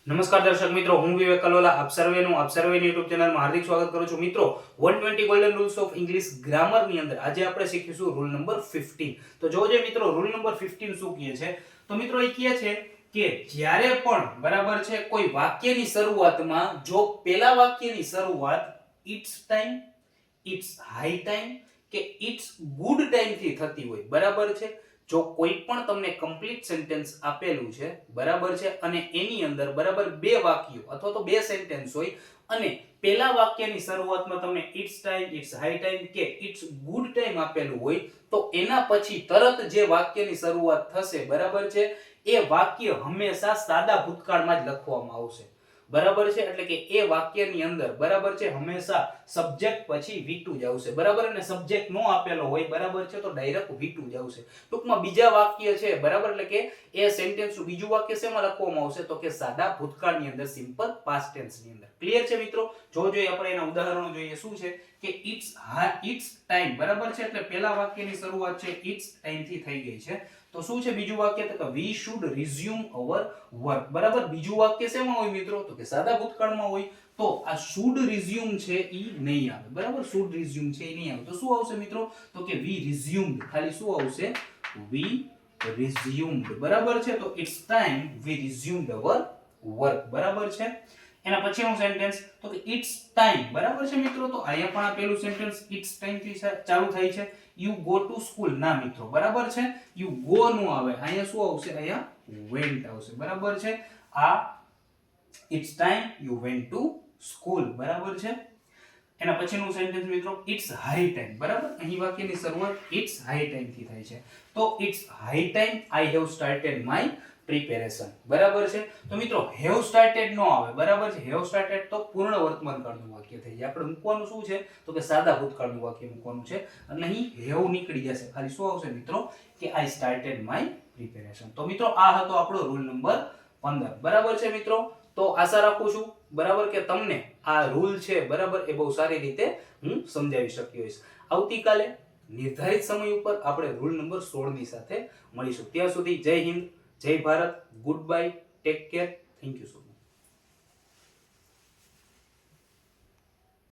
નમસ્કાર દર્શક મિત્રો, હું વિવેક કલોલા આપ સર્વેની YouTube ચેનલમાં હાર્દિક સ્વાગત કરું છું. મિત્રો 120 ગોલ્ડન રૂલ્સ ઓફ ઇંગ્લિશ ગ્રામરની અંદર આજે આપણે શીખીશું રૂલ નંબર 15. તો જોજો મિત્રો, રૂલ નંબર 15 શું કહે છે? તો મિત્રો એ કહે છે કે જ્યારે પણ બરાબર છે કોઈ વાક્યની શરૂઆતમાં જો પહેલા વાક્યની શરૂઆત it's time, it's high time કે ઇટ્સ ગુડ ટાઈમ થી થતી હોય, બરાબર છે. જો કોઈ પણ તમને કમ્પ્લીટ સેન્ટેન્સ આપેલું છે, બરાબર છે, અને એની અંદર બરાબર બે વાક્યો અથવા તો બે સેન્ટેન્સ હોય અને પહેલા વાક્યની શરૂઆતમાં તમને it's time, it's high time કે ઇટ્સ ગુડ ટાઈમ આપેલું હોય તો એના પછી તરત જે વાક્યની શરૂઆત થશે, બરાબર છે, એ વાક્ય હંમેશા સાદા ભૂતકાળમાં જ લખવામાં આવશે, બરાબર છે. એટલે કે એ વાક્યની અંદર બરાબર છે હંમેશા સબ્જેક્ટ પછી V2 જ આવશે, બરાબર. અને સબ્જેક્ટ નો આપેલો હોય, બરાબર છે, તો ડાયરેક્ટ V2 જ આવશે. ટૂંકમાં બીજા વાક્ય છે, બરાબર. એટલે કે એ સેન્ટેન્સ નું બીજું વાક્ય શેમાં લખવામાં આવશે તો કે સાદા ભૂતકાળની અંદર, સિમ્પલ પાસ્ટ ટેન્સ ની અંદર. ક્લિયર છે મિત્રો? જોઈએ આપણે એના ઉદાહરણો જોઈએ. શું છે કે ઇટ્સ ટાઈમ, બરાબર છે, એટલે પહેલા વાક્યની શરૂઆત છે ઇટ્સ ટાઈમ થી થઈ ગઈ છે. તો શું છે બીજું વાક્ય? તો કે we should resume hour work, બરાબર. બીજું વાક્ય શેમાં હોય મિત્રો? તો કે સાદા ભૂતકાળમાં હોય. તો આ શુડ રિઝ્યુમ છે ઈ નહીં આવે, બરાબર. શુડ રિઝ્યુમ છે ઈ નહીં આવે. તો શું આવશે મિત્રો? તો કે વી રિઝ્યુમ્ડ. ખાલી શું આવશે? વી રિઝ્યુમ્ડ, બરાબર છે. તો it's time we resumed our work, બરાબર છે. એના પછીનું સેન્ટેન્સ તો કે ઇટ્સ ટાઈમ, બરાબર છે મિત્રો. તો અહીંયા પણ આ પહેલું સેન્ટેન્સ ઇટ્સ ટાઈમ થી ચાલુ થાય છે. યુ ગો ટુ સ્કૂલ, ના મિત્રો, બરાબર છે. યુ ગો નું આવે, અહીંયા શું આવશે? અહીંયા વેન્ટ આવશે, બરાબર છે. આ it's time you went to school, બરાબર છે. એના પછીનું સેન્ટેન્સ મિત્રો ઇટ્સ હાઈ ટાઈમ, બરાબર. અહીં વાક્યની શરૂઆત ઇટ્સ હાઈ ટાઈમ થી થાય છે. તો it's high time I have started my preparation, બરાબર છે. તો મિત્રો હેવ સ્ટાર્ટેડ નો આવે, બરાબર છે. હેવ સ્ટાર્ટેડ તો પૂર્ણ વર્તમાન કાળનું વાક્ય થઈ જાય. આપણે મૂકવાનું શું છે તો કે સાદા ભૂતકાળનું વાક્ય મૂકવાનું છે. અને અહીં હેવ નીકળી જશે. ખાલી શું આવશે મિત્રો? કે આઈ સ્ટાર્ટેડ માય પ્રિપેરેશન. તો મિત્રો આ હતો આપણો રૂલ નંબર 15, બરાબર છે મિત્રો. તો આશા રાખું છું, બરાબર, કે તમને આ રૂલ છે, બરાબર, એ બહુ સારી રીતે હું સમજાવી શક્યો હોઈશ. આવતીકાલે નિર્ધારિત સમય ઉપર આપણે રૂલ નંબર 16 ની સાથે મળીશું. ત્યાં સુધી જય હિન્દ, જય Bharat, good bye, take care, thank you so much.